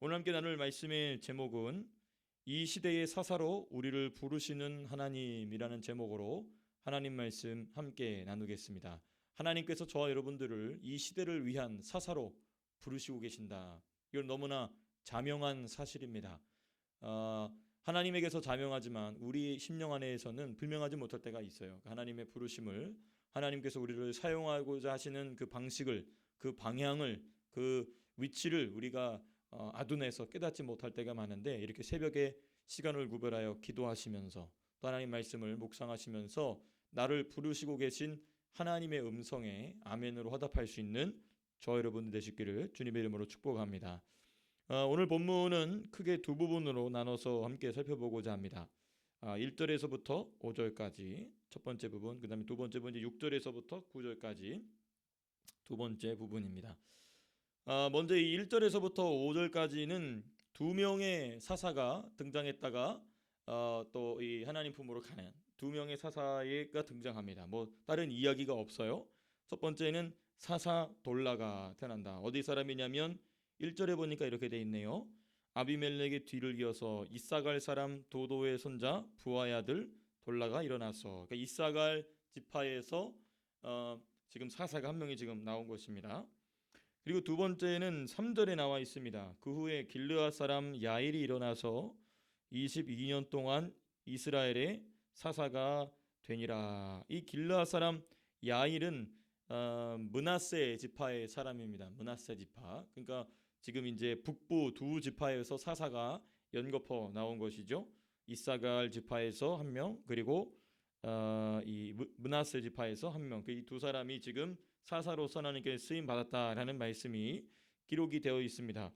오늘 함께 나눌 말씀의 제목은 이 시대의 사사로 우리를 부르시는 하나님이라는 제목으로 하나님 말씀 함께 나누겠습니다. 하나님께서 저와 여러분들을 이 시대를 위한 사사로 부르시고 계신다. 이건 너무나 자명한 사실입니다. 하나님에게서 자명하지만 우리 심령 안에서는 불명하지 못할 때가 있어요. 하나님의 부르심을, 하나님께서 우리를 사용하고자 하시는 그 방식을, 그 방향을, 그 위치를 우리가 아둔해서 깨닫지 못할 때가 많은데, 이렇게 새벽에 시간을 구별하여 기도하시면서 또 하나님 말씀을 묵상하시면서 나를 부르시고 계신 하나님의 음성에 아멘으로 화답할 수 있는 저 여러분 되시기를 주님의 이름으로 축복합니다. 오늘 본문은 크게 두 부분으로 나눠서 함께 살펴보고자 합니다. 1절에서부터 5절까지 첫 번째 부분, 그 다음에 두 번째 부분 6절에서부터 9절까지 두 번째 부분입니다. 먼저 이 1절에서부터 5절까지는 두 명의 사사가 등장했다가 또 이 하나님 품으로 가는 두 명의 사사가 등장합니다. 뭐 다른 이야기가 없어요. 첫 번째는 사사 돌라가 태어난다. 어디 사람이냐면 1절에 보니까 이렇게 돼 있네요. 아비멜렉의 뒤를 이어서 이사갈 사람 도도의 손자 부하의 아들 돌라가 일어나서, 그러니까 이사갈 지파에서 지금 사사가 한 명이 지금 나온 것입니다. 그리고 두 번째는 3절에 나와 있습니다. 그 후에 길르앗 사람 야일이 일어나서 22년 동안 이스라엘의 사사가 되니라. 이 길르앗 사람 야일은 므낫세 지파의 사람입니다. 므낫세 지파. 그러니까 지금 이제 북부 두 지파에서 사사가 연거푸 나온 것이죠. 이사갈 지파에서 한 명, 그리고 이 므낫세 지파에서 한 명. 이 두 사람이 지금 사사로서 하나님께 쓰임 받았다라는 말씀이 기록이 되어 있습니다.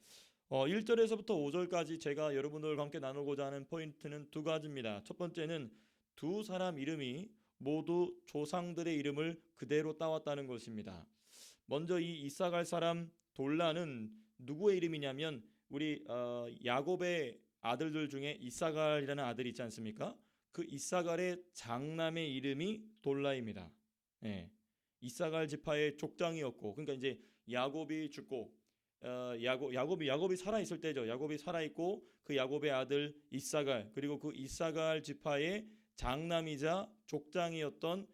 1절에서부터 5절까지 제가 여러분들과 함께 나누고자 하는 포인트는 두 가지입니다. 첫 번째는 두 사람 이름이 모두 조상들의 이름을 그대로 따왔다는 것입니다. 먼저 이 이사갈 사람 돌라는 누구의 이름이냐면 우리 야곱의 아들들 중에 이사갈이라는 아들이 있지 않습니까? 그 이사갈의 장남의 이름이 돌라입니다. 예. 이사갈 지파의 족장이었고, 그러니까 이제 야곱이 죽고 야곱이 살아 있을 때죠. 야곱이 살아 있고 그 야곱의 아들 이사갈, 그리고 그 이사갈 지파의 장남이자 족장이었던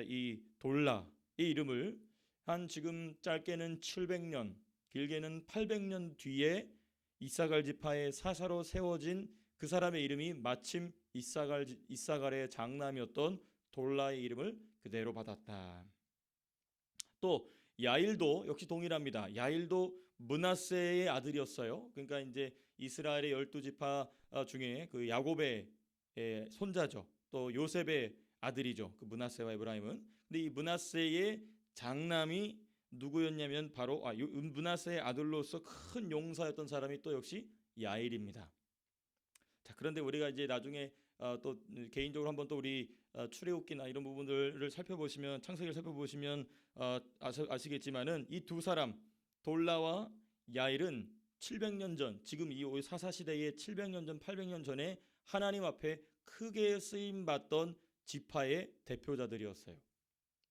이 돌라의 이름을 한 지금 짧게는 700년, 길게는 800년 뒤에 이사갈 지파의 사사로 세워진 그 사람의 이름이 마침 이사갈의 장남이었던 돌라의 이름을 그대로 받았다. 또 야일도 역시 동일합니다. 야일도 므낫세의 아들이었어요. 그러니까 이제 이스라엘의 12지파 중에 그 야곱의 손자죠. 또 요셉의 아들이죠. 그 므낫세와 에브라임은. 근데 이 므낫세의 장남이 누구였냐면 바로 므낫세의 아들로서 큰 용사였던 사람이 또 역시 야일입니다. 자, 그런데 우리가 이제 나중에 또 개인적으로 한번 또 우리 출애굽기나 이런 부분들을 살펴보시면, 창세기를 살펴보시면 아시겠지만은 이 두 사람 돌라와 야일은 700년 전, 지금 이 사사 시대의 700년 전, 800년 전에 하나님 앞에 크게 쓰임 받던 지파의 대표자들이었어요.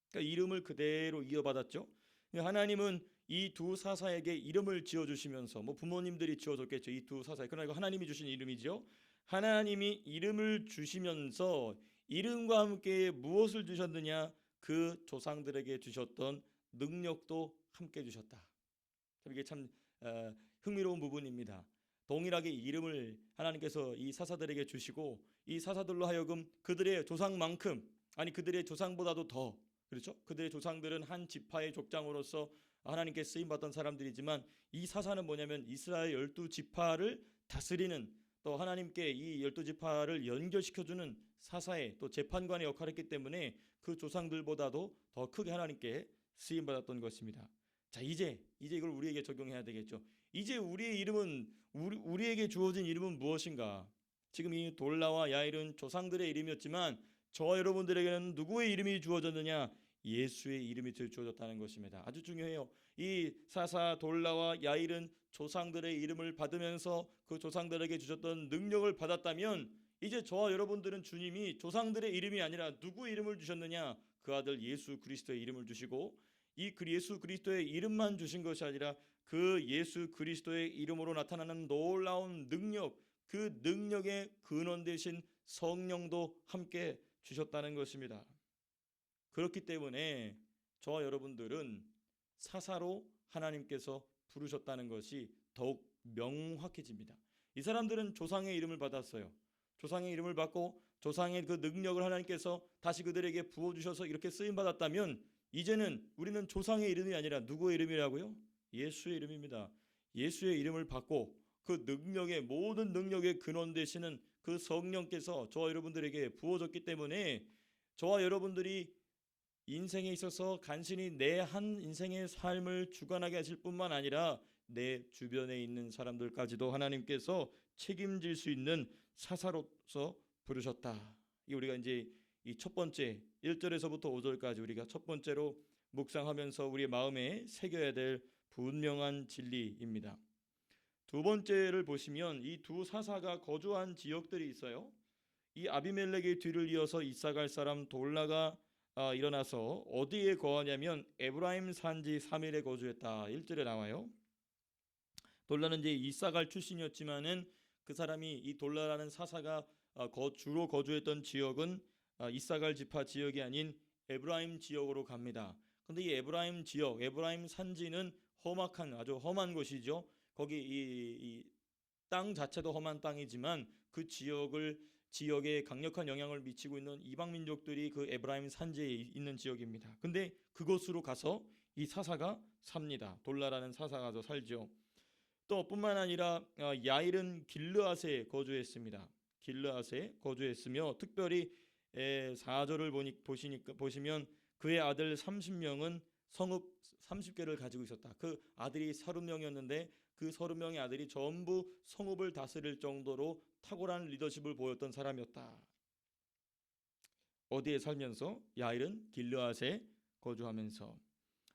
그러니까 이름을 그대로 이어받았죠. 하나님은 이 두 사사에게 이름을 지어주시면서, 뭐 부모님들이 지어줬겠죠. 이 두 사사에. 그러나 이거 하나님이 주신 이름이죠. 하나님이 이름을 주시면서 이름과 함께 무엇을 주셨느냐? 그 조상들에게 주셨던 능력도 함께 주셨다. 이게 참 흥미로운 부분입니다. 동일하게 이름을 하나님께서 이 사사들에게 주시고, 이 사사들로 하여금 그들의 조상만큼, 아니 그들의 조상보다도 더, 그렇죠? 그들의 조상들은 한 지파의 족장으로서 하나님께 쓰임받던 사람들이지만, 이 사사는 뭐냐면 이스라엘 12지파를 다스리는, 또 하나님께 이 12지파를 연결시켜주는 사사의 또 재판관의 역할을 했기 때문에 그 조상들보다도 더 크게 하나님께 쓰임받았던 것입니다. 자, 이제 이걸 우리에게 적용해야 되겠죠. 이제 우리의 이름은, 우리에게 주어진 이름은 무엇인가? 지금 이 돌라와 야일은 조상들의 이름이었지만 저와 여러분들에게는 누구의 이름이 주어졌느냐? 예수의 이름이 주어졌다는 것입니다. 아주 중요해요. 이 사사 돌라와 야일은 조상들의 이름을 받으면서 그 조상들에게 주셨던 능력을 받았다면, 이제 저와 여러분들은 주님이 조상들의 이름이 아니라 누구의 이름을 주셨느냐? 그 아들 예수 그리스도의 이름을 주시고, 이 예수 그리스도의 이름만 주신 것이 아니라 그 예수 그리스도의 이름으로 나타나는 놀라운 능력, 그 능력의 근원 되신 성령도 함께 주셨다는 것입니다. 그렇기 때문에 저와 여러분들은 사사로 하나님께서 부르셨다는 것이 더욱 명확해집니다. 이 사람들은 조상의 이름을 받았어요. 조상의 이름을 받고 조상의 그 능력을 하나님께서 다시 그들에게 부어주셔서 이렇게 쓰임받았다면 이제는 우리는 조상의 이름이 아니라 누구의 이름이라고요? 예수의 이름입니다. 예수의 이름을 받고 그 능력의 모든 능력의 근원 되시는 그 성령께서 저와 여러분들에게 부어졌기 때문에 저와 여러분들이 인생에 있어서 간신히 내 한 인생의 삶을 주관하게 하실 뿐만 아니라 내 주변에 있는 사람들까지도 하나님께서 책임질 수 있는 사사로서 부르셨다. 이 우리가 이제 이 첫 번째 1절에서부터 5절까지 우리가 첫 번째로 묵상하면서 우리의 마음에 새겨야 될 분명한 진리입니다. 두 번째를 보시면 이 두 사사가 거주한 지역들이 있어요. 이 아비멜렉의 뒤를 이어서 이사갈 사람 돌라가 일어나서 어디에 거하냐면 에브라임 산지 3일에 거주했다. 1절에 나와요. 돌라는 이제 이사갈 출신이었지만은 그 사람이 이 돌라라는 사사가 주로 거주했던 지역은 이사갈 지파 지역이 아닌 에브라임 지역으로 갑니다. 근데 이 에브라임 지역, 에브라임 산지는 험악한 아주 험한 곳이죠. 거기 이 땅 자체도 험한 땅이지만 그 지역에 강력한 영향을 미치고 있는 이방 민족들이 그 에브라임 산지에 있는 지역입니다. 근데 그곳으로 가서 이 사사가 삽니다. 돌라라는 사사가 살죠. 또 뿐만 아니라 야일은 길르앗에 거주했습니다. 길르앗에 거주했으며 특별히 4절을 보시면 그의 아들 30명은 성읍 30개를 가지고 있었다. 그 아들이 30명이었는데 그 30명의 아들이 전부 성읍을 다스릴 정도로 탁월한 리더십을 보였던 사람이었다. 어디에 살면서? 야일은 길르앗에 거주하면서.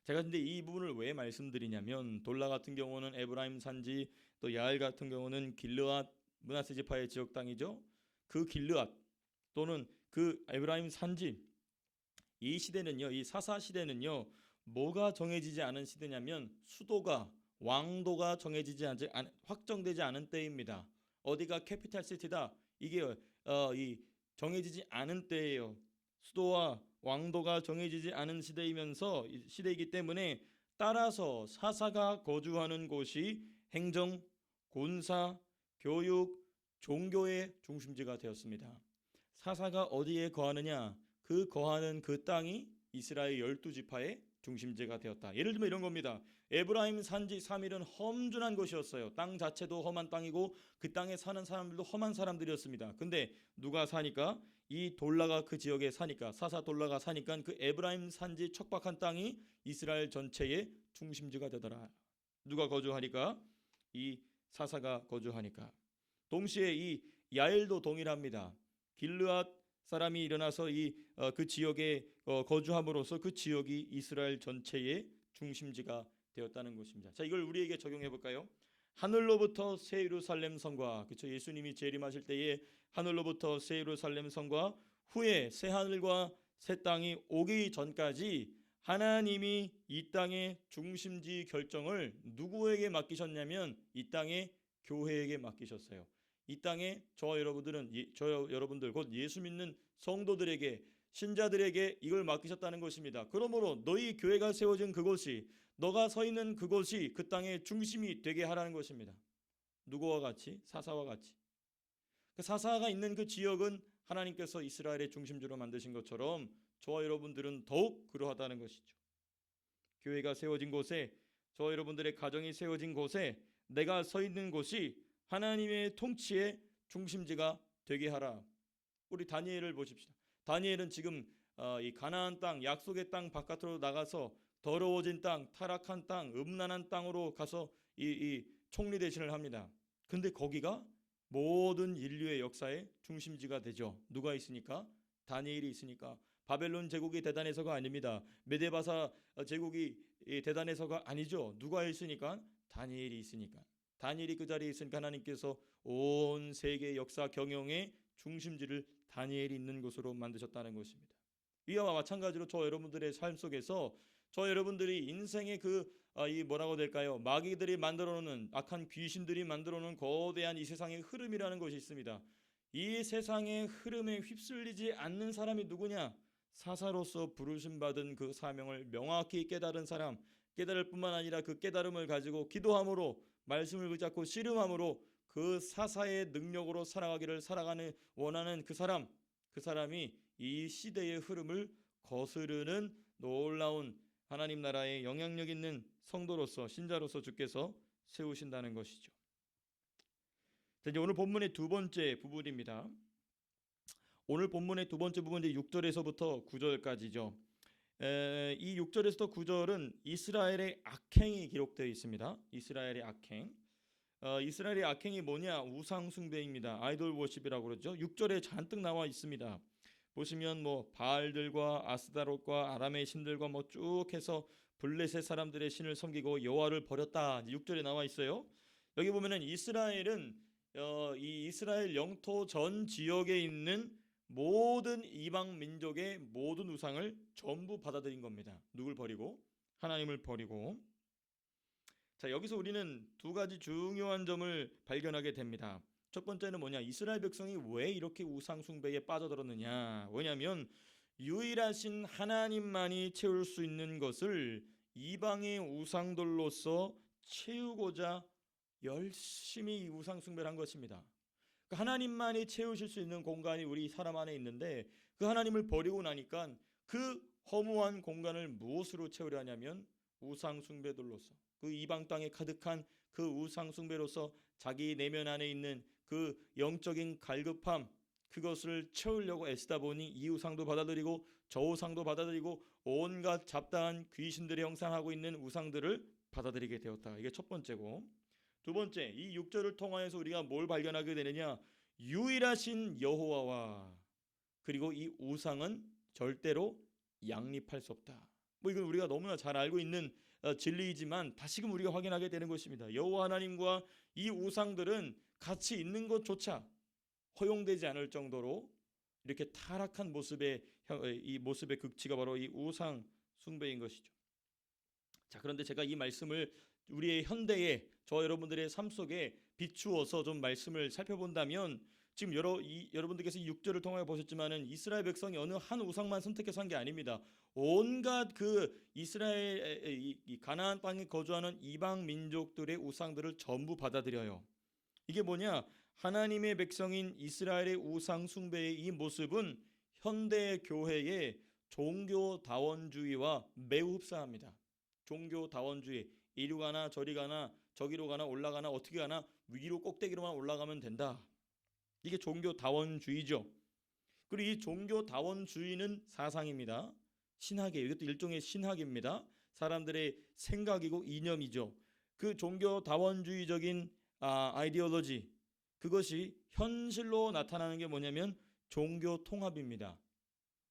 제가 근데 이 부분을 왜 말씀드리냐면 돌라 같은 경우는 에브라임 산지, 또 야일 같은 경우는 길르앗 므낫세 지파의 지역 땅이죠. 그 길르앗 또는 그 에브라임 산지, 이 시대는요, 이 사사 시대는요, 뭐가 정해지지 않은 시대냐면 수도가 왕도가 확정되지 않은 때입니다. 어디가 캐피탈 시티다, 이게 이 정해지지 않은 때예요. 수도와 왕도가 정해지지 않은 시대이기 때문에 따라서 사사가 거주하는 곳이 행정, 군사, 교육, 종교의 중심지가 되었습니다. 사사가 어디에 거하느냐? 그 거하는 그 땅이 이스라엘 12지파의 중심지가 되었다. 예를 들면 이런 겁니다. 에브라임 산지 3일은 험준한 곳이었어요. 땅 자체도 험한 땅이고 그 땅에 사는 사람들도 험한 사람들이었습니다. 근데 누가 사니까? 이 돌라가 그 지역에 사니까, 사사 돌라가 사니까 그 에브라임 산지 척박한 땅이 이스라엘 전체의 중심지가 되더라. 누가 거주하니까? 이 사사가 거주하니까. 동시에 이 야일도 동일합니다. 길르앗 사람이 일어나서 그 지역에 거주함으로써 그 지역이 이스라엘 전체의 중심지가 되었다는 것입니다. 자, 이걸 우리에게 적용해 볼까요? 하늘로부터 새 예루살렘 성과, 그렇죠? 예수님이 재림하실 때에 하늘로부터 새 예루살렘 성과 후에 새 하늘과 새 땅이 오기 전까지 하나님이 이 땅의 중심지 결정을 누구에게 맡기셨냐면 이 땅의 교회에게 맡기셨어요. 이 땅에 저와 여러분들 곧 예수 믿는 성도들에게, 신자들에게 이걸 맡기셨다는 것입니다. 그러므로 너희 교회가 세워진 그곳이, 너가 서 있는 그곳이 그 땅의 중심이 되게 하라는 것입니다. 누구와 같이? 사사와 같이. 그 사사가 있는 그 지역은 하나님께서 이스라엘의 중심지로 만드신 것처럼 저와 여러분들은 더욱 그러하다는 것이죠. 교회가 세워진 곳에, 저와 여러분들의 가정이 세워진 곳에, 내가 서 있는 곳이 하나님의 통치의 중심지가 되게 하라. 우리 다니엘을 보십시다. 다니엘은 지금 이 가나안 땅, 약속의 땅 바깥으로 나가서 더러워진 땅, 타락한 땅, 음란한 땅으로 가서 이 총리 대신을 합니다. 근데 거기가 모든 인류의 역사의 중심지가 되죠. 누가 있으니까? 다니엘이 있으니까. 바벨론 제국이 대단해서가 아닙니다. 메데바사 제국이 대단해서가 아니죠. 누가 있으니까? 다니엘이 있으니까. 다니엘이 그 자리에 있으니까 하나님께서 온 세계 역사 경영의 중심지를 다니엘이 있는 곳으로 만드셨다는 것입니다. 이와 마찬가지로 저 여러분들의 삶 속에서 저 여러분들이 인생의 이 뭐라고 될까요? 마귀들이 만들어 놓은 악한 귀신들이 만들어 놓은 거대한 이 세상의 흐름이라는 것이 있습니다. 이 세상의 흐름에 휩쓸리지 않는 사람이 누구냐? 사사로서 부르심 받은 그 사명을 명확히 깨달은 사람, 깨달을 뿐만 아니라 그 깨달음을 가지고 기도함으로 말씀을 붙잡고 씨름함으로 그 사사의 능력으로 살아가는 원하는 그 사람이 이 시대의 흐름을 거스르는 놀라운 하나님 나라의 영향력 있는 성도로서 신자로서 주께서 세우신다는 것이죠. 자, 이제 오늘 본문의 두 번째 부분입니다. 오늘 본문의 두 번째 부분 이제 6절에서부터 9절까지죠. 이 6절에서부터 9절은 이스라엘의 악행이 기록되어 있습니다. 이스라엘의 악행. 이스라엘의 악행이 뭐냐? 우상 숭배입니다. 아이돌 워십이라고 그러죠. 6절에 잔뜩 나와 있습니다. 보시면 뭐 바알들과 아스다롯과 아람의 신들과 뭐 쭉 해서 블레셋 사람들의 신을 섬기고 여호와를 버렸다. 6절에 나와 있어요. 여기 보면은 이스라엘은 이 이스라엘 영토 전 지역에 있는 모든 이방 민족의 모든 우상을 전부 받아들인 겁니다. 누굴 버리고? 하나님을 버리고. 자, 여기서 우리는 두 가지 중요한 점을 발견하게 됩니다. 첫 번째는 뭐냐? 이스라엘 백성이 왜 이렇게 우상 숭배에 빠져들었느냐? 왜냐하면 유일하신 하나님만이 채울 수 있는 것을 이방의 우상들로서 채우고자 열심히 우상 숭배를 한 것입니다. 하나님만이 채우실 수 있는 공간이 우리 사람 안에 있는데 그 하나님을 버리고 나니까 그 허무한 공간을 무엇으로 채우려 하냐면 우상 숭배들로서, 그 이방 땅에 가득한 그 우상 숭배로서 자기 내면 안에 있는 그 영적인 갈급함, 그것을 채우려고 애쓰다 보니 이 우상도 받아들이고 저 우상도 받아들이고 온갖 잡다한 귀신들의 형상하고 있는 우상들을 받아들이게 되었다. 이게 첫 번째고, 두 번째, 이 6절을 통하여서 우리가 뭘 발견하게 되느냐? 유일하신 여호와와 그리고 이 우상은 절대로 양립할 수 없다. 뭐 이건 우리가 너무나 잘 알고 있는 진리이지만 다시금 우리가 확인하게 되는 것입니다. 여호와 하나님과 이 우상들은 같이 있는 것조차 허용되지 않을 정도로 이렇게 타락한 모습의 이 모습의 극치가 바로 이 우상 숭배인 것이죠. 자, 그런데 제가 이 말씀을 우리의 현대의 저 여러분들의 삶 속에 비추어서 좀 말씀을 살펴본다면 지금 여러분들께서 이 6절을 통하여 보셨지만은 이스라엘 백성이 어느 한 우상만 선택해서 한 게 아닙니다. 온갖 그 이스라엘 이 가나안 땅에 거주하는 이방 민족들의 우상들을 전부 받아들여요. 이게 뭐냐? 하나님의 백성인 이스라엘의 우상 숭배의 이 모습은 현대 교회의 종교다원주의와 매우 흡사합니다. 종교다원주의, 이리 가나 저리 가나 저기로 가나 올라가나 어떻게 가나 위로 꼭대기로만 올라가면 된다. 이게 종교다원주의죠. 그리고 이 종교다원주의는 사상입니다. 신학이에요. 이것도 일종의 신학입니다. 사람들의 생각이고 이념이죠. 그 종교다원주의적인 아이디올로지, 그것이 현실로 나타나는 게 뭐냐면 종교통합입니다.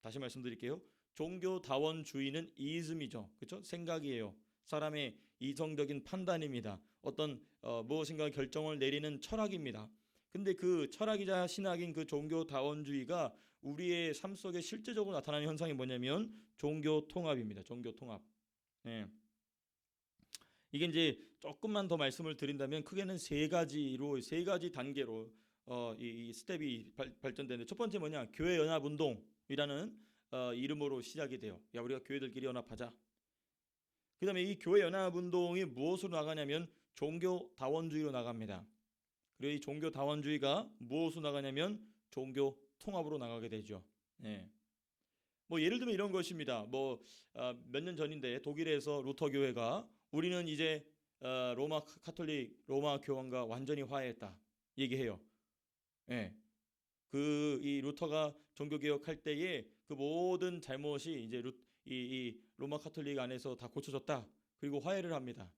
다시 말씀드릴게요. 종교다원주의는 이즘이죠. 그렇죠? 생각이에요. 사람의 이성적인 판단입니다. 어떤 무엇인가 결정을 내리는 철학입니다. 근데 그 철학이자 신학인 그 종교다원주의가 우리의 삶 속에 실제적으로 나타나는 현상이 뭐냐면 종교통합입니다. 종교통합. 네. 이게 이제 조금만 더 말씀을 드린다면 크게는 세 가지 단계로 이 스텝이 발전되는데, 첫 번째 뭐냐? 교회 연합 운동이라는 이름으로 시작이 돼요. 야, 우리가 교회들끼리 연합하자. 그다음에 이 교회 연합 운동이 무엇으로 나가냐면 종교다원주의로 나갑니다. 그리고 이 종교다원주의가 무엇으로 나가냐면 종교통합으로 나가게 되죠. 네. 뭐 예를 들면 이런 것입니다. 몇 년 전인데 독일에서 루터 교회가 우리는 이제 로마 카톨릭 로마 교황과 완전히 화해했다 얘기해요. 예. 이 루터가 종교 개혁할 때에 그 모든 잘못이 이제 이 로마 카톨릭 안에서 다 고쳐졌다. 그리고 화해를 합니다.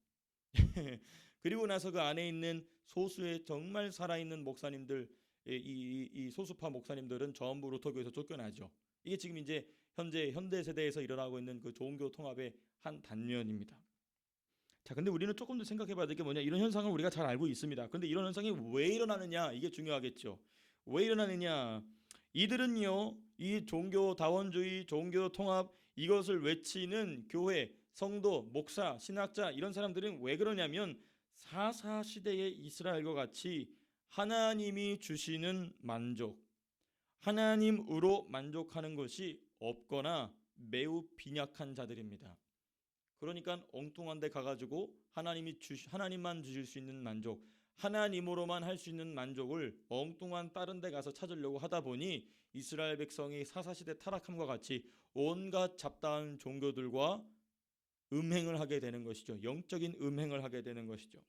그리고 나서 그 안에 있는 소수의 정말 살아있는 목사님들, 이 소수파 목사님들은 전부 루터교에서 쫓겨나죠. 이게 지금 이제 현대 세대에서 일어나고 있는 그 종교 통합의 한 단면입니다. 자, 근데 우리는 조금 더 생각해봐야 될 게 뭐냐? 이런 현상을 우리가 잘 알고 있습니다. 근데 이런 현상이 왜 일어나느냐? 이게 중요하겠죠. 왜 일어나느냐? 이들은요, 이 종교다원주의, 종교통합 이것을 외치는 교회, 성도, 목사, 신학자 이런 사람들은 왜 그러냐면 사사 시대의 이스라엘과 같이 하나님이 주시는 만족, 하나님으로 만족하는 것이 없거나 매우 빈약한 자들입니다. 그러니까 엉뚱한 데 가가지고 하나님만 주실 수 있는 만족, 하나님으로만 할 수 있는 만족을 엉뚱한 다른 데 가서 찾으려고 하다 보니 이스라엘 백성이 사사시대 타락함과 같이 온갖 잡다한 종교들과 음행을 하게 되는 것이죠. 영적인 음행을 하게 되는 것이죠.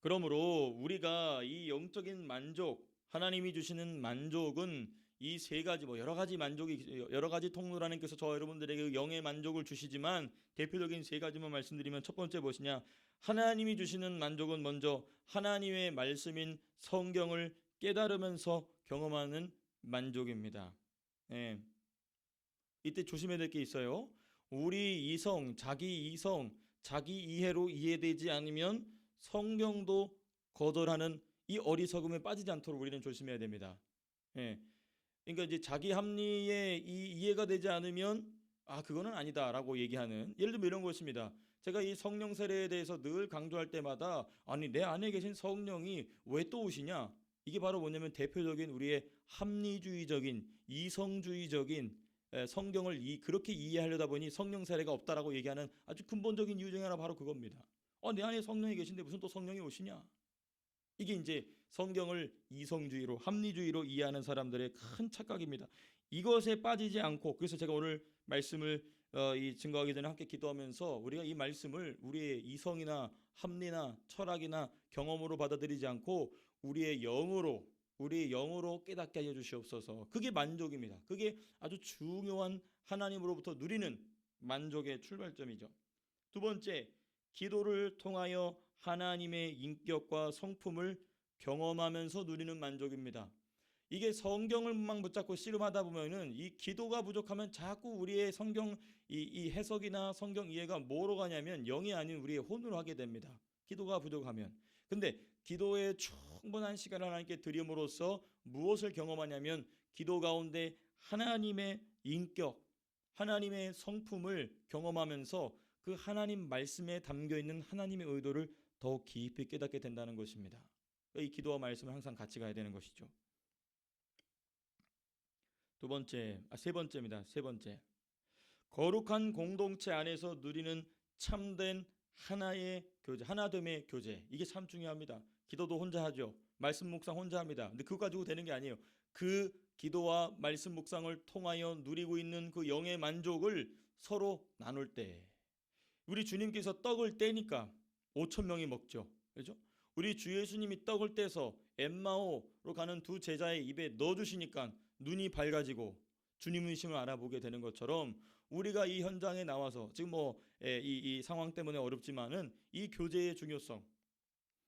그러므로 우리가 이 영적인 만족, 하나님이 주시는 만족은 이 세 가지 여러 가지 만족이 여러 가지 통로로 하나님께서 저 여러분들에게 영의 만족을 주시지만 대표적인 세 가지만 말씀드리면 첫 번째 무엇이냐? 하나님이 주시는 만족은 먼저 하나님의 말씀인 성경을 깨달으면서 경험하는 만족입니다. 예. 이때 조심해야 될 게 있어요. 우리 이성, 자기 이해로 이해되지 않으면 성경도 거절하는 이 어리석음에 빠지지 않도록 우리는 조심해야 됩니다. 예. 그러니까 이제 자기 합리에 이해가 되지 않으면 그거는 아니다라고 얘기하는, 예를 들면 이런 것입니다. 제가 이 성령 세례에 대해서 늘 강조할 때마다 아니 내 안에 계신 성령이 왜 또 오시냐? 이게 바로 뭐냐면 대표적인 우리의 합리주의적인 이성주의적인 성경을 그렇게 이해하려다 보니 성령 세례가 없다라고 얘기하는 아주 근본적인 이유 중에 하나 바로 그겁니다. 내 안에 성령이 계신데 무슨 또 성령이 오시냐? 이게 이제 성경을 이성주의로 합리주의로 이해하는 사람들의 큰 착각입니다. 이것에 빠지지 않고, 그래서 제가 오늘 말씀을 증거하기 전에 함께 기도하면서 우리가 이 말씀을 우리의 이성이나 합리나 철학이나 경험으로 받아들이지 않고 우리의 영으로 깨닫게 하여 주시옵소서. 그게 만족입니다. 그게 아주 중요한 하나님으로부터 누리는 만족의 출발점이죠. 두 번째, 기도를 통하여 하나님의 인격과 성품을 경험하면서 누리는 만족입니다. 이게 성경을만 붙잡고 씨름하다 보면은 이 기도가 부족하면 자꾸 우리의 성경 이 해석이나 성경 이해가 뭐로 가냐면 영이 아닌 우리의 혼으로 하게 됩니다. 기도가 부족하면. 근데 기도에 충분한 시간을 하나님께 드림으로써 무엇을 경험하냐면 기도 가운데 하나님의 인격, 하나님의 성품을 경험하면서 그 하나님 말씀에 담겨 있는 하나님의 의도를 더 깊이 깨닫게 된다는 것입니다. 이 기도와 말씀은 항상 같이 가야 되는 것이죠. 세 번째입니다. 세 번째. 거룩한 공동체 안에서 누리는 참된 하나의 교제, 하나됨의 교제. 이게 참 중요합니다. 기도도 혼자 하죠. 말씀 묵상 혼자 합니다. 근데 그거 가지고 되는 게 아니에요. 그 기도와 말씀 묵상을 통하여 누리고 있는 그 영의 만족을 서로 나눌 때, 우리 주님께서 떡을 떼니까 5천 명이 먹죠. 그렇죠? 우리 주 예수님이 떡을 떼서 엠마오로 가는 두 제자의 입에 넣어주시니까 눈이 밝아지고 주님 의심을 알아보게 되는 것처럼 우리가 이 현장에 나와서 지금 이 상황 때문에 어렵지만은 이 교제의 중요성,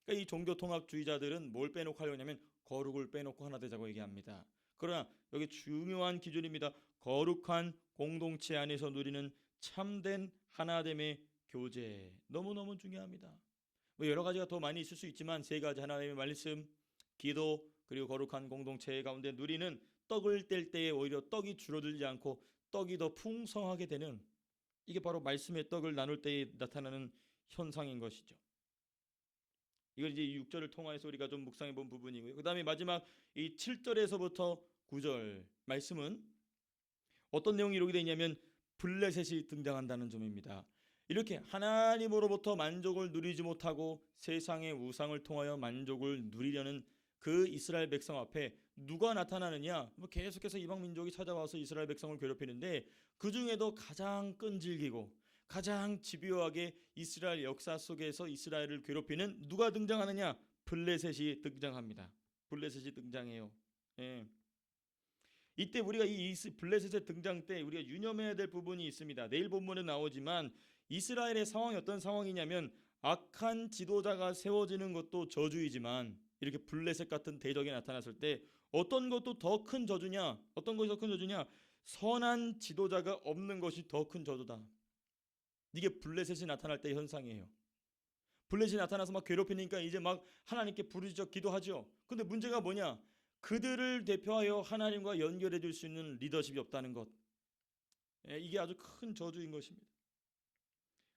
그러니까 이 종교 통합주의자들은 뭘 빼놓고 하려냐면 거룩을 빼놓고 하나 되자고 얘기합니다. 그러나 여기 중요한 기준입니다. 거룩한 공동체 안에서 누리는 참된 하나됨의 교제, 너무너무 중요합니다. 여러 가지가 더 많이 있을 수 있지만 세 가지, 하나님의 말씀, 기도, 그리고 거룩한 공동체 가운데 누리는 떡을 뗄 때에 오히려 떡이 줄어들지 않고 떡이 더 풍성하게 되는, 이게 바로 말씀의 떡을 나눌 때에 나타나는 현상인 것이죠. 이걸 이제 6절을 통해서 우리가 좀 묵상해 본 부분이고요. 그 다음에 마지막 이 7절에서부터 9절 말씀은 어떤 내용이 이렇게 되어 있냐면 블레셋이 등장한다는 점입니다. 이렇게 하나님으로부터 만족을 누리지 못하고 세상의 우상을 통하여 만족을 누리려는 그 이스라엘 백성 앞에 누가 나타나느냐? 계속해서 이방 민족이 찾아와서 이스라엘 백성을 괴롭히는데 그 중에도 가장 끈질기고 가장 집요하게 이스라엘 역사 속에서 이스라엘을 괴롭히는 누가 등장하느냐? 블레셋이 등장합니다. 블레셋이 등장해요. 예. 이때 우리가 이 블레셋의 등장 때 우리가 유념해야 될 부분이 있습니다. 내일 본문에 나오지만 이스라엘의 상황이 어떤 상황이냐면 악한 지도자가 세워지는 것도 저주이지만 이렇게 블레셋 같은 대적이 나타났을 때 어떤 것도 더 큰 저주냐? 어떤 것이 더 큰 저주냐? 선한 지도자가 없는 것이 더 큰 저주다. 이게 블레셋이 나타날 때의 현상이에요. 블레셋이 나타나서 막 괴롭히니까 이제 막 하나님께 부르짖어 기도하죠. 근데 문제가 뭐냐? 그들을 대표하여 하나님과 연결해 줄 수 있는 리더십이 없다는 것. 이게 아주 큰 저주인 것입니다.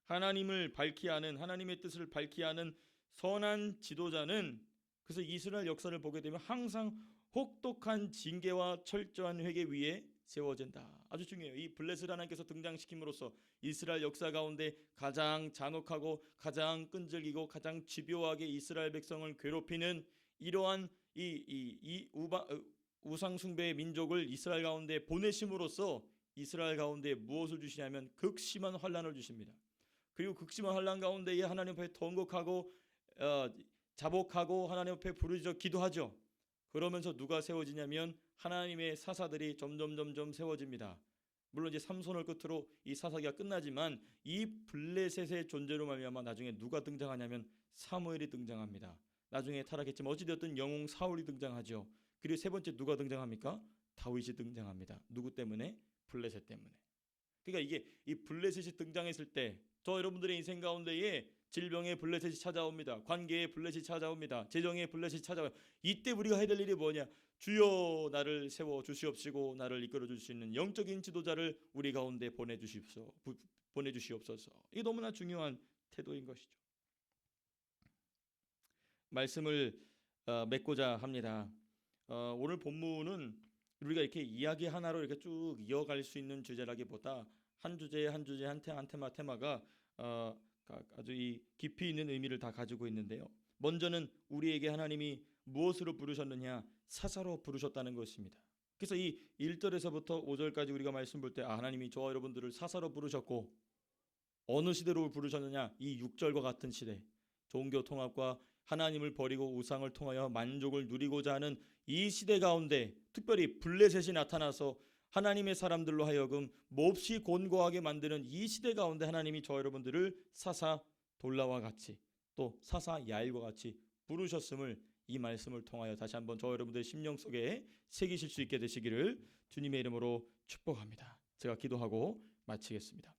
하나님을 밝히 아는, 하나님의 뜻을 밝히 아는 선한 지도자는, 그래서 이스라엘 역사를 보게 되면 항상 혹독한 징계와 철저한 회개 위에 세워진다. 아주 중요해요. 이 블레셋 하나님께서 등장시킴으로써 이스라엘 역사 가운데 가장 잔혹하고 가장 끈질기고 가장 집요하게 이스라엘 백성을 괴롭히는 이러한 우상 숭배의 민족을 이스라엘 가운데 보내심으로써 이스라엘 가운데 무엇을 주시냐면 극심한 환난을 주십니다. 그리고 극심한 환난 가운데에 하나님 앞에 통곡하고 자복하고 하나님 앞에 부르짖어 기도하죠. 그러면서 누가 세워지냐면 하나님의 사사들이 점점 세워집니다. 물론 이제 삼손을 끝으로 이 사사기가 끝나지만 이 블레셋의 존재로 말미암아 나중에 누가 등장하냐면 사무엘이 등장합니다. 나중에 타락했지만 어찌되었든 영웅 사울이 등장하죠. 그리고 세 번째 누가 등장합니까? 다윗이 등장합니다. 누구 때문에? 블레셋 때문에. 그러니까 이게 이 블레셋이 등장했을 때 저 여러분들의 인생 가운데에 질병의 블레셋이 찾아옵니다. 관계의 블레셋이 찾아옵니다. 재정의 블레셋이 찾아와요. 이때 우리가 해야 될 일이 뭐냐? 주여 나를 세워 주시옵시고 나를 이끌어 줄 수 있는 영적인 지도자를 우리 가운데 보내주시옵소서. 이게 너무나 중요한 태도인 것이죠. 말씀을 맺고자 합니다. 오늘 본문은 우리가 이렇게 이야기 하나로 이렇게 쭉 이어갈 수 있는 주제라기보다 한 주제 한 테마가 아주 이 깊이 있는 의미를 다 가지고 있는데요. 먼저는 우리에게 하나님이 무엇으로 부르셨느냐? 사사로 부르셨다는 것입니다. 그래서 이 1절에서부터 5절까지 우리가 말씀 볼 때 하나님이 저와 여러분들을 사사로 부르셨고 어느 시대로 부르셨느냐? 이 6절과 같은 시대, 종교 통합과 하나님을 버리고 우상을 통하여 만족을 누리고자 하는 이 시대 가운데 특별히 블레셋이 나타나서 하나님의 사람들로 하여금 몹시 곤고하게 만드는 이 시대 가운데 하나님이 저 여러분들을 사사 돌라와 같이 또 사사 야일과 같이 부르셨음을 이 말씀을 통하여 다시 한번 저 여러분들의 심령 속에 새기실 수 있게 되시기를 주님의 이름으로 축복합니다. 제가 기도하고 마치겠습니다.